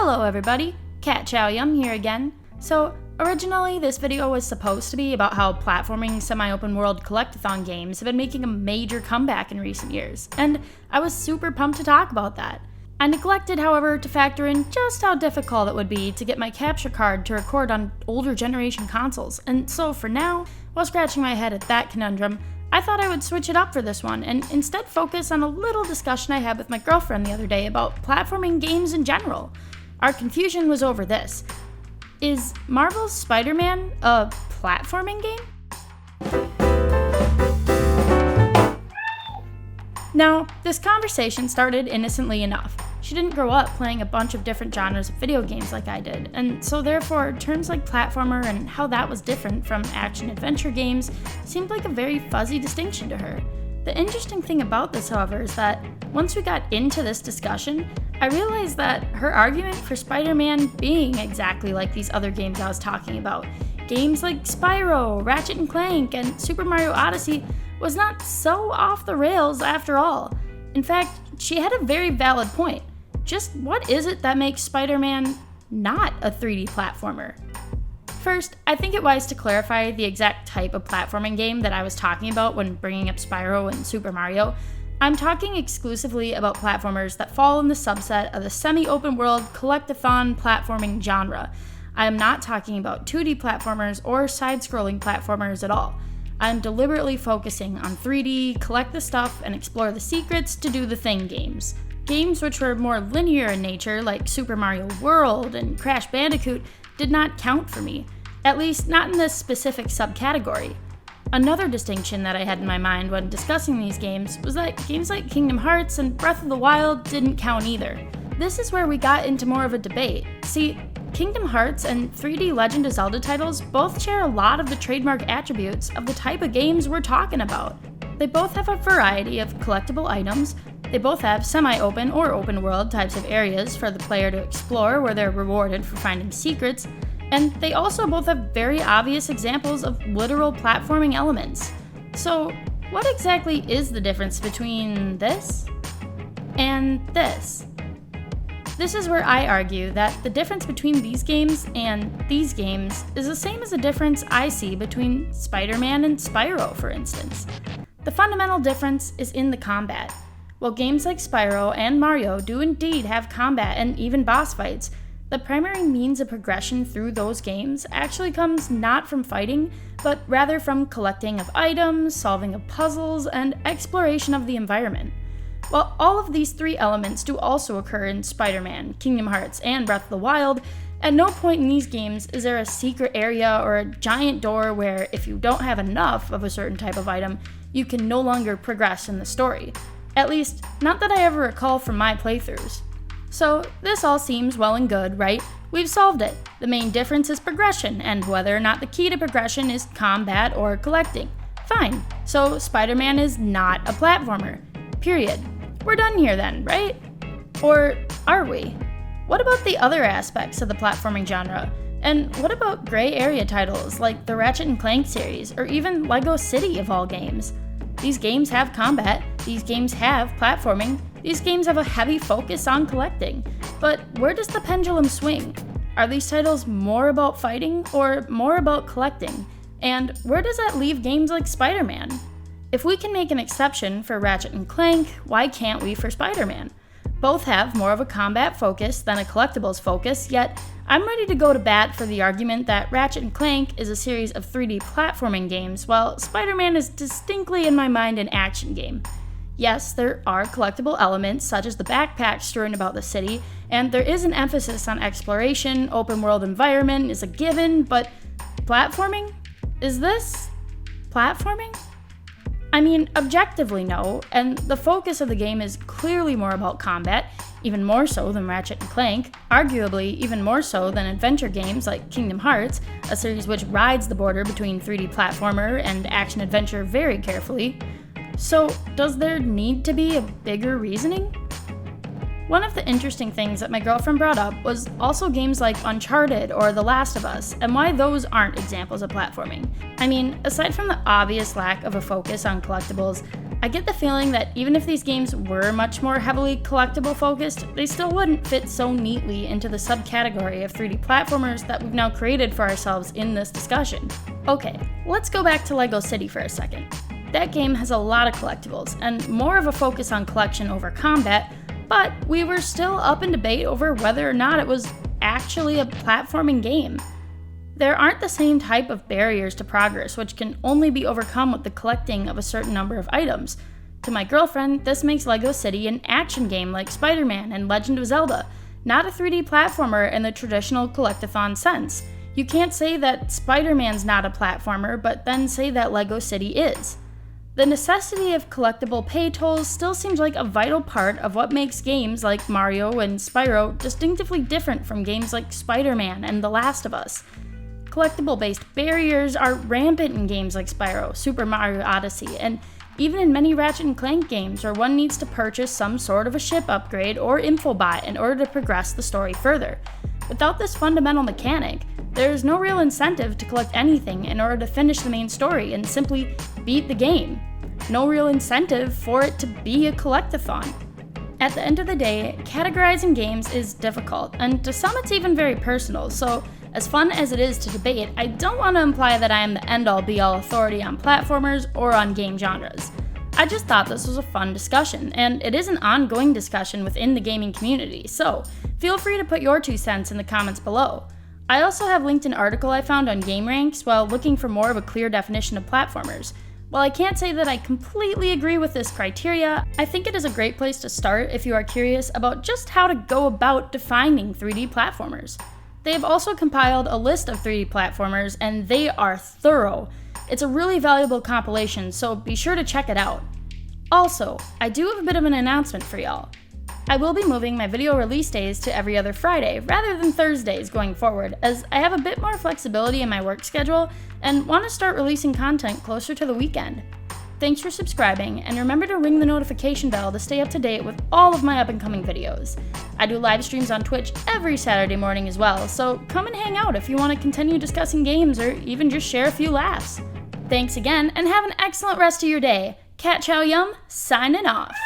Hello everybody, catchowyum here again. So originally this video was supposed to be about how platforming semi-open world collect-a-thon games have been making a major comeback in recent years, and I was super pumped to talk about that. I neglected, however, to factor in just how difficult it would be to get my capture card to record on older generation consoles, and so for now, while scratching my head at that conundrum, I thought I would switch it up for this one and instead focus on a little discussion I had with my girlfriend the other day about platforming games in general. Our confusion was over this. Is Marvel's Spider-Man a platforming game? Now, this conversation started innocently enough. She didn't grow up playing a bunch of different genres of video games like I did, and so therefore terms like platformer and how that was different from action-adventure games seemed like a very fuzzy distinction to her. The interesting thing about this, however, is that once we got into this discussion, I realized that her argument for Spider-Man being exactly like these other games I was talking about, games like Spyro, Ratchet Clank, and Super Mario Odyssey, was not so off the rails after all. In fact, she had a very valid point. Just what is it that makes Spider-Man not a 3D platformer? First, I think it wise to clarify the exact type of platforming game that I was talking about when bringing up Spyro and Super Mario. I'm talking exclusively about platformers that fall in the subset of the semi-open world collect-a-thon platforming genre. I am not talking about 2D platformers or side-scrolling platformers at all. I'm deliberately focusing on 3D, collect the stuff, and explore the secrets to do the thing games. Games which were more linear in nature, like Super Mario World and Crash Bandicoot, did not count for me, at least not in this specific subcategory. Another distinction that I had in my mind when discussing these games was that games like Kingdom Hearts and Breath of the Wild didn't count either. This is where we got into more of a debate. See, Kingdom Hearts and 3D Legend of Zelda titles both share a lot of the trademark attributes of the type of games we're talking about. They both have a variety of collectible items, they both have semi-open or open world types of areas for the player to explore where they're rewarded for finding secrets, and they also both have very obvious examples of literal platforming elements. So, what exactly is the difference between this and this? This is where I argue that the difference between these games and these games is the same as the difference I see between Spider-Man and Spyro, for instance. The fundamental difference is in the combat. While games like Spyro and Mario do indeed have combat and even boss fights, the primary means of progression through those games actually comes not from fighting, but rather from collecting of items, solving of puzzles, and exploration of the environment. While all of these three elements do also occur in Spider-Man, Kingdom Hearts, and Breath of the Wild, at no point in these games is there a secret area or a giant door where if you don't have enough of a certain type of item, you can no longer progress in the story. At least, not that I ever recall from my playthroughs. So, this all seems well and good, right? We've solved it. The main difference is progression, and whether or not the key to progression is combat or collecting. Fine, so Spider-Man is not a platformer. Period. We're done here then, right? Or are we? What about the other aspects of the platforming genre? And what about gray area titles like the Ratchet Clank series, or even Lego City of all games? These games have combat, these games have platforming, these games have a heavy focus on collecting. But where does the pendulum swing? Are these titles more about fighting or more about collecting? And where does that leave games like Spider-Man? If we can make an exception for Ratchet Clank, why can't we for Spider-Man? Both have more of a combat focus than a collectibles focus, yet I'm ready to go to bat for the argument that Ratchet Clank is a series of 3D platforming games, while Spider-Man is distinctly in my mind an action game. Yes, there are collectible elements such as the backpack strewn about the city, and there is an emphasis on exploration, open world environment is a given, but platforming? Is this platforming? I mean, objectively no, and the focus of the game is clearly more about combat, even more so than Ratchet Clank, arguably even more so than adventure games like Kingdom Hearts, a series which rides the border between 3D platformer and action-adventure very carefully. So, does there need to be a bigger reasoning? One of the interesting things that my girlfriend brought up was also games like Uncharted or The Last of Us, and why those aren't examples of platforming. I mean, aside from the obvious lack of a focus on collectibles, I get the feeling that even if these games were much more heavily collectible focused, they still wouldn't fit so neatly into the subcategory of 3D platformers that we've now created for ourselves in this discussion. Okay, let's go back to LEGO City for a second. That game has a lot of collectibles, and more of a focus on collection over combat, but we were still up in debate over whether or not it was actually a platforming game. There aren't the same type of barriers to progress which can only be overcome with the collecting of a certain number of items. To my girlfriend, this makes LEGO City an action game like Spiderman and Legend of Zelda, not a 3D platformer in the traditional collect-a-thon sense. You can't say that Spider-Man's not a platformer, but then say that LEGO City is. The necessity of collectible pay tolls still seems like a vital part of what makes games like Mario and Spyro distinctively different from games like Spider-Man and The Last of Us. Collectible-based barriers are rampant in games like Spyro, Super Mario Odyssey, and even in many Ratchet Clank games where one needs to purchase some sort of a ship upgrade or info bot in order to progress the story further. Without this fundamental mechanic, there is no real incentive to collect anything in order to finish the main story and simply beat the game. No real incentive for it to be a collect-a-thon. At the end of the day, categorizing games is difficult, and to some it's even very personal, so as fun as it is to debate, I don't want to imply that I am the end-all be-all authority on platformers or on game genres. I just thought this was a fun discussion, and it is an ongoing discussion within the gaming community, so feel free to put your 2 cents in the comments below. I also have linked an article I found on Gameranx while looking for more of a clear definition of platformers. While I can't say that I completely agree with this criteria, I think it is a great place to start if you are curious about just how to go about defining 3D platformers. They have also compiled a list of 3D platformers, and they are thorough. It's a really valuable compilation, so be sure to check it out. Also, I do have a bit of an announcement for y'all. I will be moving my video release days to every other Friday rather than Thursdays going forward, as I have a bit more flexibility in my work schedule and want to start releasing content closer to the weekend. Thanks for subscribing, and remember to ring the notification bell to stay up to date with all of my up-and-coming videos. I do live streams on Twitch every Saturday morning as well, so come and hang out if you want to continue discussing games or even just share a few laughs. Thanks again, and have an excellent rest of your day. Catchowyum, signing off.